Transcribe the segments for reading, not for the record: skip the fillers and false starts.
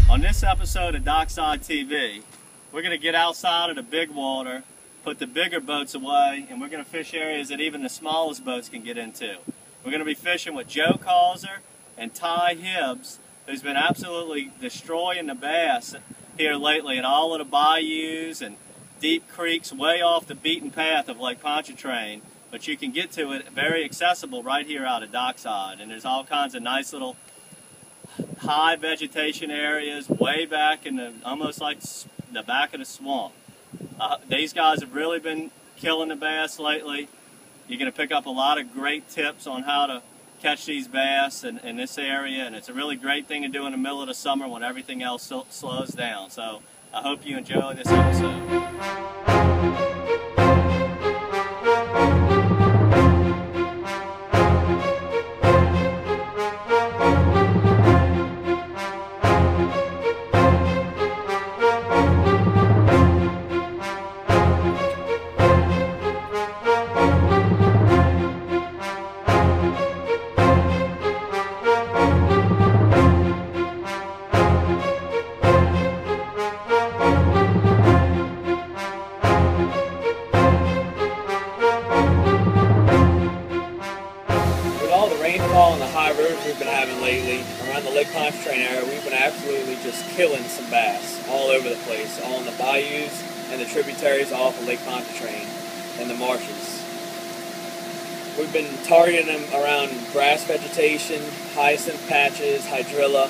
On this episode of DockSide TV, we're going to get outside of the big water, put the bigger boats away, and we're going to fish areas that even the smallest boats can get into. We're going to be fishing with Joe Causer and Ty Hibbs, who's been absolutely destroying the bass here lately in all of the bayous and deep creeks way off the beaten path of Lake Pontchartrain. But you can get to it very accessible right here out of DockSide, and there's all kinds of nice little high vegetation areas way back in the, almost like the back of the swamp. These guys have really been killing the bass lately. You're going to pick up a lot of great tips on how to catch these bass in this area, and it's a really great thing to do in the middle of the summer when everything else slows down. So I hope you enjoy this episode. Rainfall and the high roads we've been having lately around the Lake Pontchartrain area, we've been absolutely just killing some bass all over the place, all in the bayous and the tributaries off of Lake Pontchartrain and the marshes. We've been targeting them around grass vegetation, hyacinth patches, hydrilla,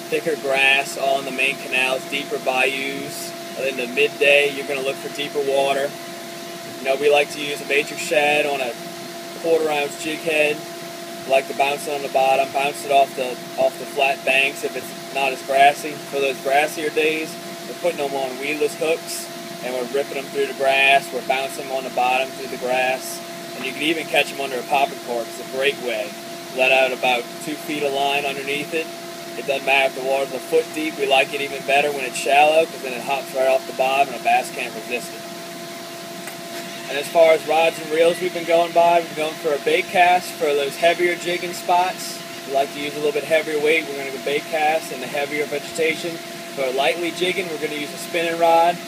thicker grass, all in the main canals, deeper bayous. And in the midday, you're going to look for deeper water. You know, we like to use a Matrix Shad on a 1/4 ounce jig head. Like to bounce it on the bottom, bounce it off the flat banks if it's not as grassy. For those grassier days, we're putting them on weedless hooks and we're ripping them through the grass. We're bouncing them on the bottom through the grass, and you can even catch them under a popping cork. It's a great way. Let out about 2 feet of line underneath it. It doesn't matter if the water's a foot deep. We like it even better when it's shallow because then it hops right off the bottom and a bass can't resist it. And as far as rods and reels we've been going by, we've been going for a bait cast for those heavier jigging spots. We like to use a little bit heavier weight. We're going to go bait cast in the heavier vegetation. For lightly jigging, we're going to use a spinning rod.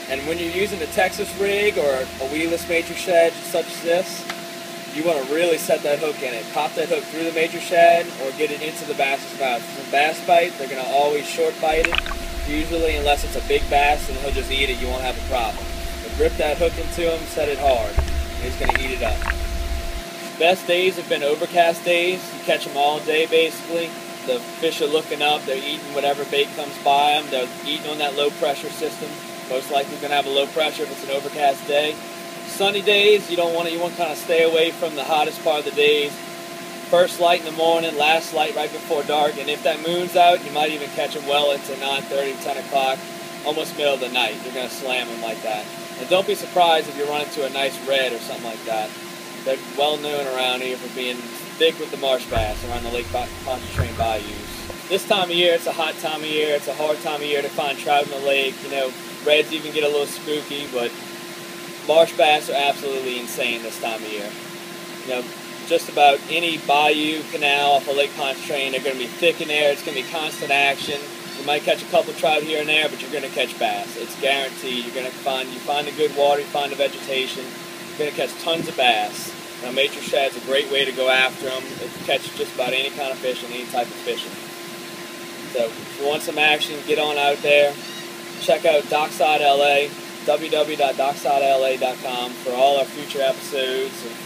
And when you're using a Texas rig or a weedless Matrix Shad such as this, you want to really set that hook in it. Pop that hook through the Matrix Shad or get it into the bass's mouth. When bass bite, they're going to always short bite it. Usually, unless it's a big bass and he'll just eat it, you won't have a problem. Rip that hook into him, set it hard, and he's going to eat it up. Best days have been overcast days. You catch them all day basically. The fish are looking up, they're eating whatever bait comes by them, they're eating on that low pressure system. Most likely going to have a low pressure if it's an overcast day. Sunny days, you want to kind of stay away from the hottest part of the days. First light in the morning, last light right before dark, and if that moon's out, you might even catch them well into 9:30, 10 o'clock, almost middle of the night. You're going to slam them like that. And don't be surprised if you run into a nice red or something like that. They're well known around here for being thick with the marsh bass around the Lake Pontchartrain bayous. This time of year, it's a hot time of year. It's a hard time of year to find trout in the lake. You know, reds even get a little spooky, but marsh bass are absolutely insane this time of year. You know, just about any bayou, canal off of Lake Pontchartrain, they're going to be thick in there. It's going to be constant action. You might catch a couple trout here and there, but you're going to catch bass. It's guaranteed. You're going to find the good water, you find the vegetation, you're going to catch tons of bass. Now, Matrix Shad's a great way to go after them. It can catch just about any kind of fish and any type of fishing. So, if you want some action, get on out there. Check out DockSide LA, www.docksidela.com for all our future episodes. And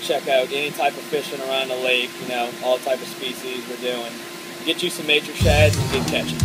check out any type of fishing around the lake, you know, all type of species we're doing. Get you some Matrix Shads and get catching.